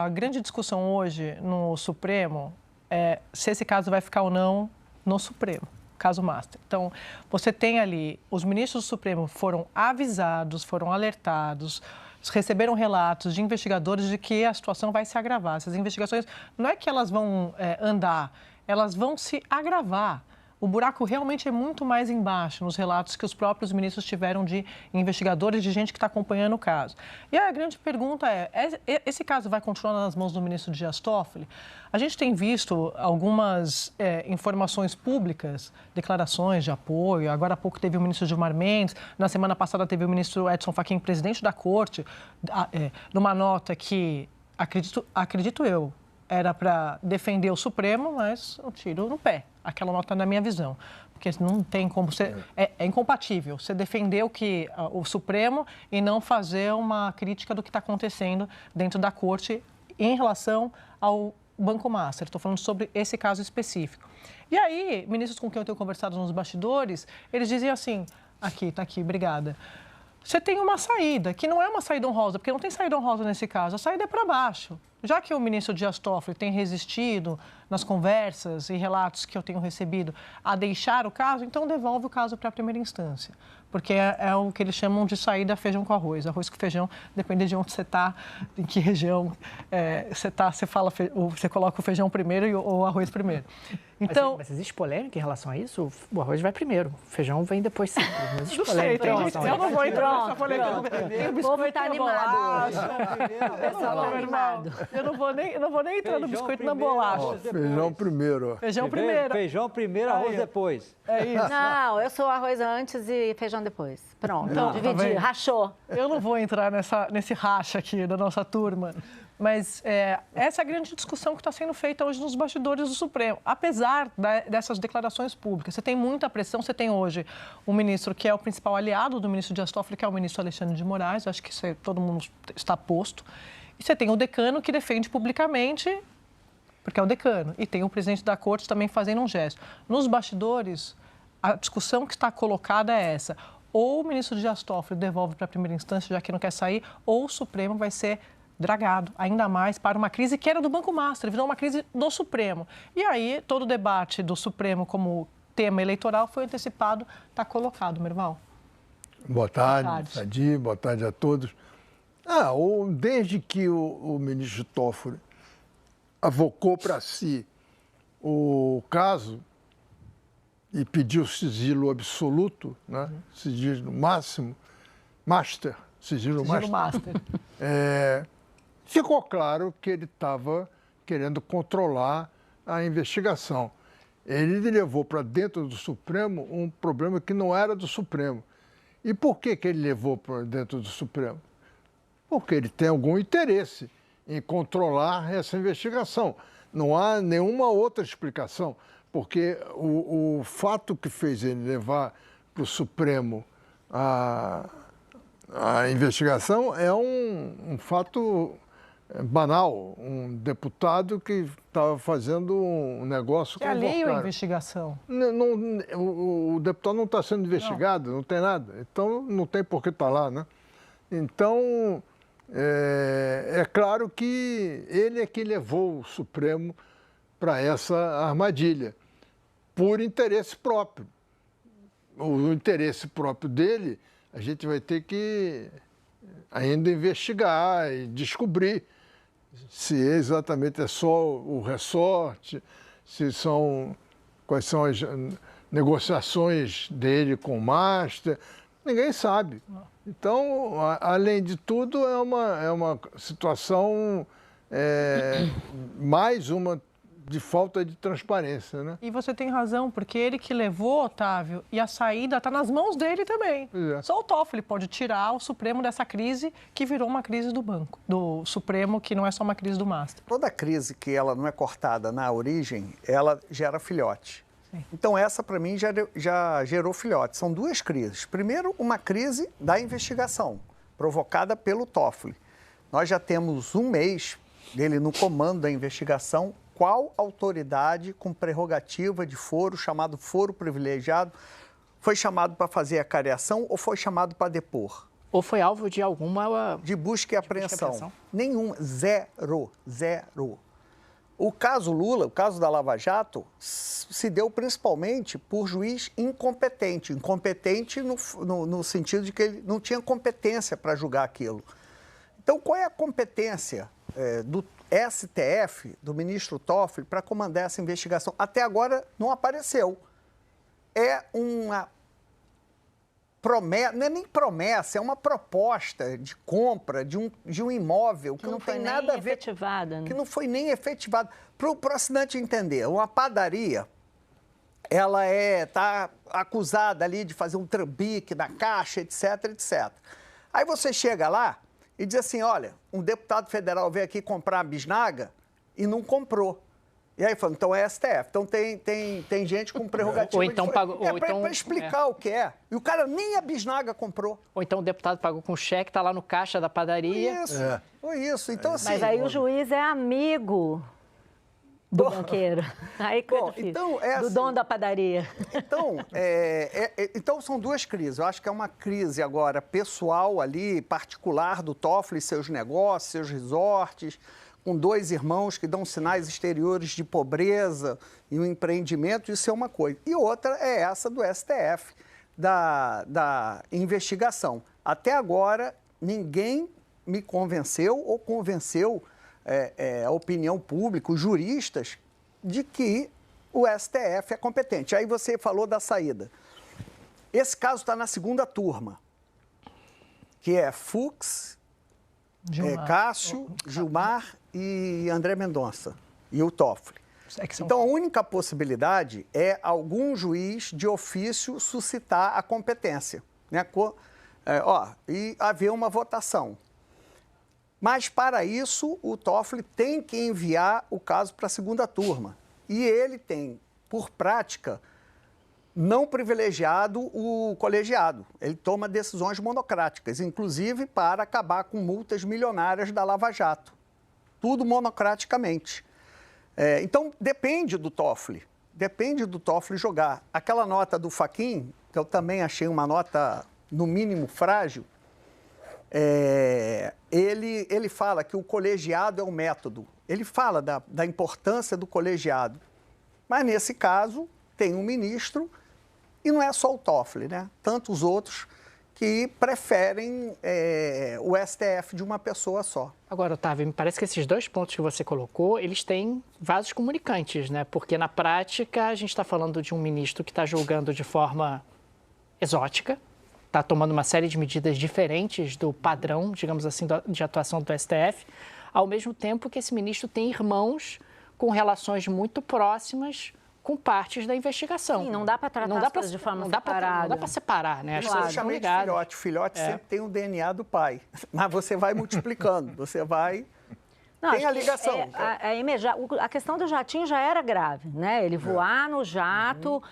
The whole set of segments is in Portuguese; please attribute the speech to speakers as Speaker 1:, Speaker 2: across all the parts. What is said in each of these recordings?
Speaker 1: A grande discussão hoje no Supremo é se esse caso vai ficar ou não no Supremo, caso Master. Então, você tem ali, os ministros do Supremo foram avisados, foram alertados, receberam relatos de investigadores de que a situação vai se agravar. Essas investigações, não é que elas vão andar, elas vão se agravar. O buraco realmente é muito mais embaixo nos relatos que os próprios ministros tiveram de investigadores, de gente que está acompanhando o caso. E a grande pergunta esse caso vai continuar nas mãos do ministro Dias Toffoli? A gente tem visto algumas informações públicas, declarações de apoio. Agora há pouco teve o ministro Gilmar Mendes, na semana passada teve o ministro Edson Fachin, presidente da Corte, numa nota que, acredito eu, era para defender o Supremo, mas um tiro no pé. Aquela nota na minha visão. Porque não tem como ser... É incompatível você defender o Supremo e não fazer uma crítica do que está acontecendo dentro da Corte em relação ao Banco Master. Estou falando sobre esse caso específico. E aí, ministros com quem eu tenho conversado nos bastidores, eles diziam assim, está aqui, obrigada. Você tem uma saída, que não é uma saída honrosa, porque não tem saída honrosa nesse caso, a saída é para baixo. Já que o ministro Dias Toffoli tem resistido nas conversas e relatos que eu tenho recebido a deixar o caso, então devolve o caso para a primeira instância. Porque é o que eles chamam de saída feijão com arroz. Arroz com feijão, depende de onde você está, em que região você está, você coloca o feijão primeiro ou o arroz primeiro. Então,
Speaker 2: mas existe polêmica em relação a isso? O arroz vai primeiro, o feijão vem depois sempre. Não existe
Speaker 1: não sei, eu não vou entrar nessa polêmica.
Speaker 3: O povo está animado.
Speaker 1: Eu não vou nem entrar no biscoito na bolacha.
Speaker 4: Feijão primeiro.
Speaker 5: Feijão primeiro, arroz depois.
Speaker 1: É isso.
Speaker 3: Não, eu sou arroz antes e feijão depois. Pronto, dividi, rachou.
Speaker 1: Eu não vou entrar nesse racha aqui da nossa turma. Mas essa é a grande discussão que está sendo feita hoje nos bastidores do Supremo. Apesar dessas declarações públicas, você tem muita pressão. Você tem hoje um ministro que é o principal aliado do ministro Dias Toffoli, que é o ministro Alexandre de Moraes. Acho que todo mundo está posto. E você tem o decano que defende publicamente, porque é o decano. E tem o presidente da Corte também fazendo um gesto. Nos bastidores, a discussão que está colocada é essa. Ou o ministro Dias Toffoli devolve para a primeira instância, já que não quer sair, ou o Supremo vai ser dragado ainda mais para uma crise que era do Banco Master, virou uma crise do Supremo. E aí, todo o debate do Supremo como tema eleitoral foi antecipado, está colocado, Merval.
Speaker 4: Boa tarde, Sadi, boa tarde a todos. Desde que o ministro Toffoli avocou para si o caso e pediu sigilo absoluto, né? Sigilo máximo, sigilo master. Ficou claro que ele estava querendo controlar a investigação. Ele levou para dentro do Supremo um problema que não era do Supremo. E por que ele levou para dentro do Supremo? Porque ele tem algum interesse em controlar essa investigação. Não há nenhuma outra explicação, porque o fato que fez ele levar para o Supremo a investigação é um fato banal, um deputado que estava fazendo um negócio...
Speaker 1: Que alheio à investigação.
Speaker 4: O deputado não está sendo investigado, não tem nada. Então, não tem por que estar lá, né? Então, é claro que ele é que levou o Supremo para essa armadilha, por interesse próprio. O interesse próprio dele, a gente vai ter que ainda investigar e descobrir se exatamente é só o ressorte, quais são as negociações dele com o Master, ninguém sabe. Então, além de tudo, é uma situação, mais uma de falta de transparência, né?
Speaker 1: E você tem razão, porque ele que levou, Otávio, e a saída está nas mãos dele também. Só o Toffoli pode tirar o Supremo dessa crise que virou uma crise do Supremo, que não é só uma crise do Master.
Speaker 6: Toda crise que ela não é cortada na origem, ela gera filhote. Sim. Então essa, para mim, já gerou filhote. São duas crises. Primeiro, uma crise da investigação, provocada pelo Toffoli. Nós já temos um mês dele no comando da investigação. Qual autoridade com prerrogativa de foro, chamado foro privilegiado, foi chamado para fazer a cariação ou foi chamado para depor?
Speaker 2: Ou foi alvo de alguma...
Speaker 6: De busca e apreensão. Nenhuma. Zero. O caso Lula, o caso da Lava Jato, se deu principalmente por juiz incompetente. Incompetente no sentido de que ele não tinha competência para julgar aquilo. Então, qual é a competência do STF, do ministro Toffoli, para comandar essa investigação? Até agora não apareceu. É uma promessa, não é nem promessa, é uma proposta de compra de um imóvel que não tem nada a ver...
Speaker 3: efetivada, né?
Speaker 6: Que não foi nem efetivado. Para o assinante entender, uma padaria, ela está acusada ali de fazer um trambique na caixa, etc, etc. Aí você chega lá e diz assim, olha, um deputado federal veio aqui comprar a bisnaga e não comprou. E aí falando, então é STF. Então tem gente com prerrogativa.
Speaker 2: Ou então pagou.
Speaker 6: Para explicar o que é. E o cara nem a bisnaga comprou.
Speaker 2: Ou então o deputado pagou com cheque, está lá no caixa da padaria.
Speaker 6: Isso. Então, assim,
Speaker 3: mas aí o juiz é amigo do banqueiro. Aí que é difícil.
Speaker 6: Então,
Speaker 3: do dono da padaria.
Speaker 6: Então, são duas crises. Eu acho que é uma crise agora pessoal ali, particular do Toffoli, seus negócios, seus resorts, com dois irmãos que dão sinais exteriores de pobreza e um empreendimento, isso é uma coisa. E outra é essa do STF, da investigação. Até agora, ninguém me convenceu ou convenceu a opinião pública, os juristas, de que o STF é competente. Aí você falou da saída. Esse caso está na segunda turma, que é Fux, Cássio, Gilmar e André Mendonça e o Toffoli. Então, a única possibilidade é algum juiz de ofício suscitar a competência, né? E haver uma votação. Mas, para isso, o Toffoli tem que enviar o caso para a segunda turma. E ele tem, por prática, não privilegiado o colegiado. Ele toma decisões monocráticas, inclusive para acabar com multas milionárias da Lava Jato. Tudo monocraticamente. Então, depende do Toffoli jogar. Aquela nota do Fachin, que eu também achei uma nota, no mínimo, frágil, ele fala que o colegiado é o método. Ele fala da importância do colegiado. Mas, nesse caso, tem um ministro, e não é só o Toffoli, né? Tantos outros que preferem o STF de uma pessoa só.
Speaker 2: Agora, Otávio, me parece que esses dois pontos que você colocou, eles têm vasos comunicantes, né? Porque, na prática, a gente está falando de um ministro que está julgando de forma exótica, está tomando uma série de medidas diferentes do padrão, digamos assim, de atuação do STF, ao mesmo tempo que esse ministro tem irmãos com relações muito próximas com partes da investigação.
Speaker 3: Sim, não dá para tratar as coisas de forma separada.
Speaker 2: Não dá para separar, né?
Speaker 6: Claro. Eu chamei de filhote. Filhote sempre tem o DNA do pai. Mas você vai multiplicando, você vai...
Speaker 3: Não,
Speaker 6: tem a ligação.
Speaker 3: A questão do jatinho já era grave, né? Ele voar no jato,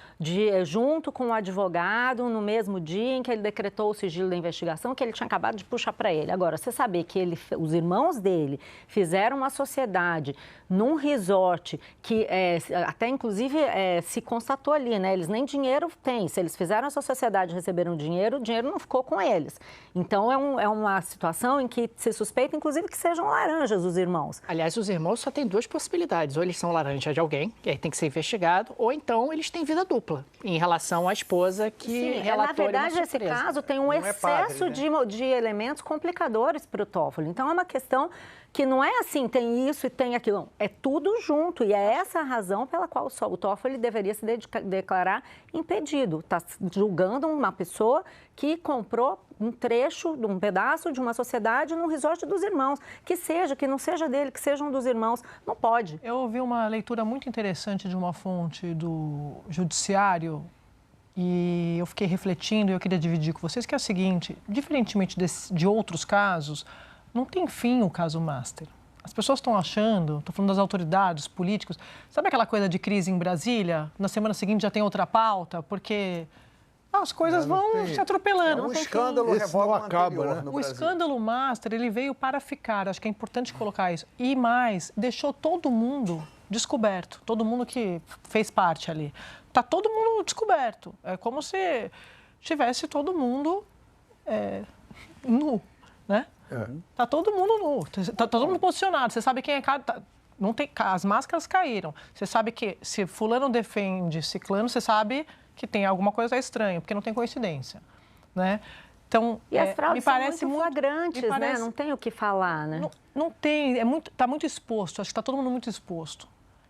Speaker 3: junto com o advogado, no mesmo dia em que ele decretou o sigilo da investigação, que ele tinha acabado de puxar para ele. Agora, você saber que os irmãos dele fizeram uma sociedade num resort que até, inclusive, se constatou ali, né? Eles nem dinheiro têm. Se eles fizeram essa sociedade e receberam dinheiro, o dinheiro não ficou com eles. Então, é uma situação em que se suspeita, inclusive, que sejam laranjas os irmãos.
Speaker 2: Aliás, os irmãos só têm duas possibilidades. Ou eles são laranja de alguém, e aí tem que ser investigado, ou então eles têm vida dupla em relação à esposa que relatou.
Speaker 3: Na verdade, esse caso tem um excesso de elementos complicadores para o Toffoli. Então, é uma questão que não é assim, tem isso e tem aquilo. Não. É tudo junto. E é essa a razão pela qual o Toffoli deveria se declarar impedido. Está julgando uma pessoa que comprou um trecho, um pedaço de uma sociedade num resort dos irmãos. Que não seja dele, que seja um dos irmãos. Não pode.
Speaker 1: Eu ouvi uma leitura muito interessante de uma fonte do Judiciário e eu fiquei refletindo e eu queria dividir com vocês, que é o seguinte, diferentemente de outros casos, não tem fim o caso Master. As pessoas estão achando, estou falando das autoridades, políticos, sabe aquela coisa de crise em Brasília? Na semana seguinte já tem outra pauta, porque as coisas vão se atropelando.
Speaker 6: Um escândalo revoga o anterior, né?
Speaker 1: O escândalo Master, ele veio para ficar, acho que é importante colocar isso. E mais, deixou todo mundo descoberto, todo mundo que fez parte ali. Está todo mundo descoberto. É como se tivesse todo mundo nu, né? Tá todo mundo nu, tá todo mundo posicionado. Você sabe quem é cada... Não tem, as máscaras caíram. Você sabe que se fulano defende ciclano, você sabe que tem alguma coisa estranha, porque não tem coincidência, né? Então,
Speaker 3: e as fraudes
Speaker 1: me parece
Speaker 3: são muito flagrantes, né? Não tem o que falar, né?
Speaker 1: Não tem, tá muito exposto, acho que está todo mundo muito exposto.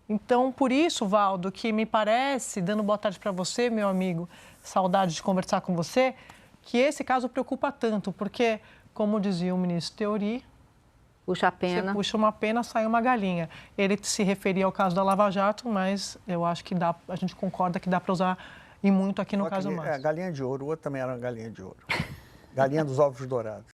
Speaker 1: Então, por isso, Valdo, que me parece, dando boa tarde para você, meu amigo, saudade de conversar com você, que esse caso preocupa tanto, porque, como dizia o ministro Teori,
Speaker 3: puxa a pena.
Speaker 1: Você puxa uma pena, sai uma galinha. Ele se referia ao caso da Lava Jato, mas eu acho que a gente concorda que dá para usar e muito aqui no caso Márcio.
Speaker 6: Galinha de ouro, o outro também era uma galinha de ouro. Galinha dos ovos dourados.